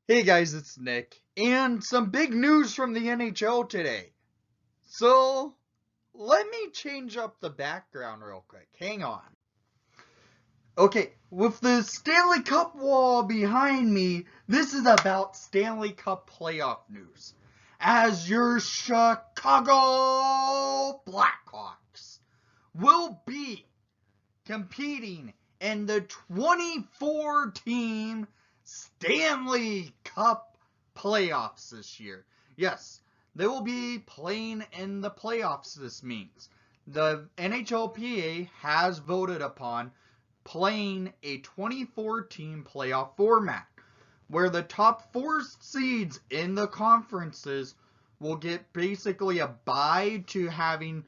Hey guys, it's Nick, and some big news from the NHL today. So, let me change up the background real quick. Hang on. Okay, with the Stanley Cup wall behind me, this is about Stanley Cup playoff news. As your Chicago Blackhawks will be competing in the 24-team Stanley Cup playoffs this year. Yes, they will be playing in the playoffs, this means. The NHLPA has voted upon playing a 24-team playoff format, where the top four seeds in the conferences will get basically a bye to having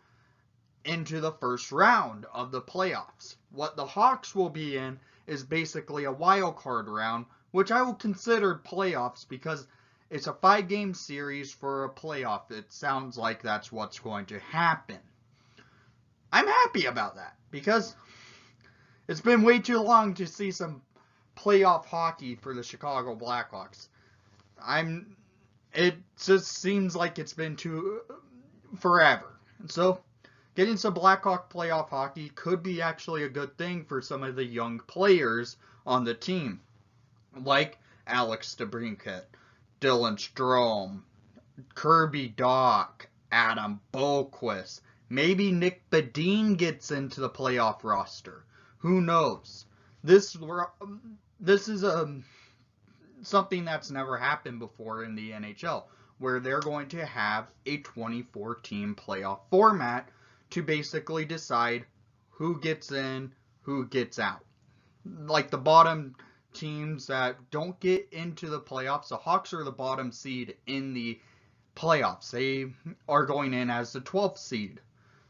into the first round of the playoffs. What the Hawks will be in is basically a wild card round, which I will consider playoffs because it's a 5-game series for a playoff. It sounds like that's what's going to happen. I'm happy about that because it's been way too long to see some playoff hockey for the Chicago Blackhawks. It just seems like it's been too forever. So getting some Blackhawk playoff hockey could be actually a good thing for some of the young players on the team, like Alex DeBrincat, Dylan Strome, Kirby Dach, Adam Boqvist. Maybe Nick Badin gets into the playoff roster. Who knows? This is something that's never happened before in the NHL, where they're going to have a 24-team playoff format to basically decide who gets in, who gets out. Like the bottom teams that don't get into the playoffs, the Hawks are the bottom seed in the playoffs. They are going in as the 12th seed.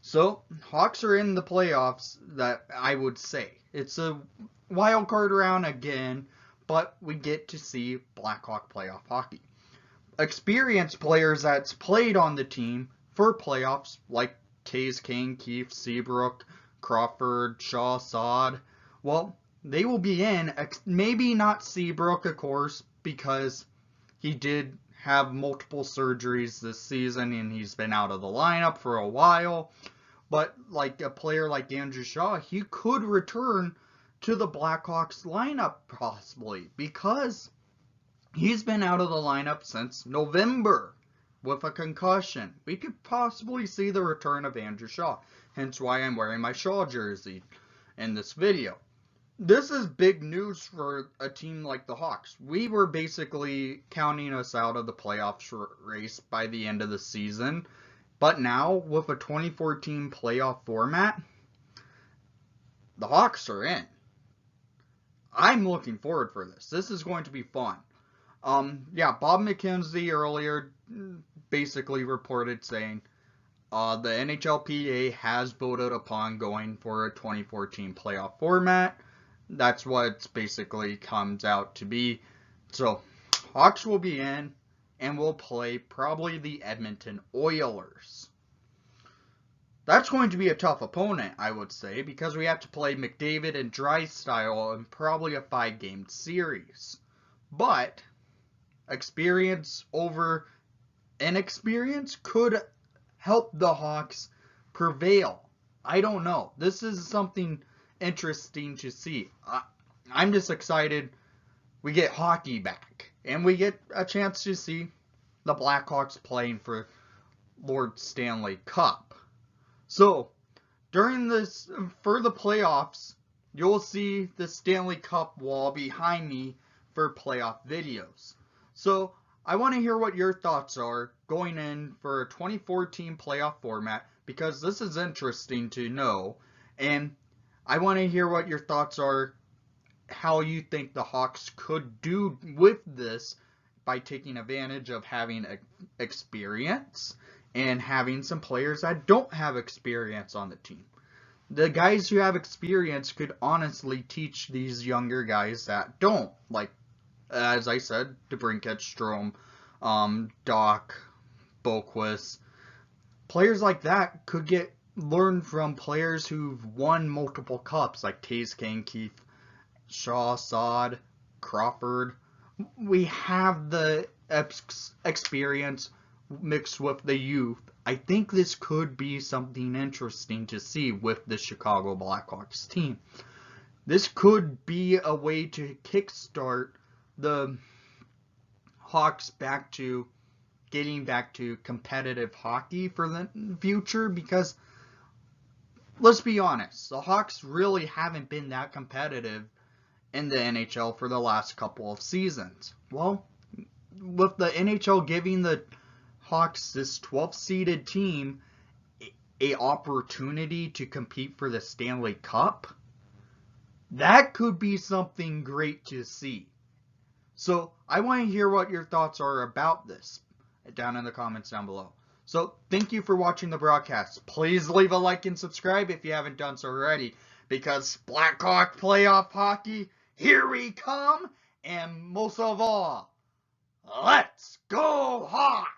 So, Hawks are in the playoffs, that I would say. It's a wild card round again, but we get to see Blackhawk playoff hockey. Experienced players that's played on the team for playoffs, like Taze King, Keith, Seabrook, Crawford, Shaw, Saad, well, they will be in. Maybe not Seabrook, of course, because he did have multiple surgeries this season and he's been out of the lineup for a while. But like a player like Andrew Shaw, he could return to the Blackhawks lineup possibly because he's been out of the lineup since November with a concussion. We could possibly see the return of Andrew Shaw, hence why I'm wearing my Shaw jersey in this video. This is big news for a team like the Hawks. We were basically counting us out of the playoffs race by the end of the season. But now, with a 24-team playoff format, the Hawks are in. I'm looking forward for this. This is going to be fun. Bob McKenzie earlier basically reported saying the NHLPA has voted upon going for a 24-team playoff format. That's what it basically comes out to be. So, Hawks will be in and will play probably the Edmonton Oilers. That's going to be a tough opponent, I would say, because we have to play McDavid and Drysdale in probably a 5-game series. But experience over inexperience could help the Hawks prevail. I don't know. This is something interesting to see. I'm just excited we get hockey back. And we get a chance to see the Blackhawks playing for Lord Stanley Cup. So, during this, for the playoffs, you'll see the Stanley Cup wall behind me for playoff videos. So, I want to hear what your thoughts are going in for a 24-team playoff format, because this is interesting to know. And I want to hear what your thoughts are, how you think the Hawks could do with this by taking advantage of having experience and having some players that don't have experience on the team. The guys who have experience could honestly teach these younger guys that don't. Like, as I said, DeBrincat, Strome, Dach, Boqvist. Players like that could learn from players who've won multiple cups, like Taze King, Keith, Shaw, Saad, Crawford. we have the experience mixed with the youth. I think this could be something interesting to see with the Chicago Blackhawks team. This could be a way to kickstart the Hawks getting back to competitive hockey for the future, because let's be honest, the Hawks really haven't been that competitive in the NHL for the last couple of seasons. Well, with the NHL giving the Hawks, this 12th seeded team, a opportunity to compete for the Stanley Cup, that could be something great to see. So I want to hear what your thoughts are about this down in the comments down below. So thank you for watching the broadcast. Please leave a like and subscribe if you haven't done so already, because Blackhawk playoff hockey, here we come, and most of all, let's go Hawks!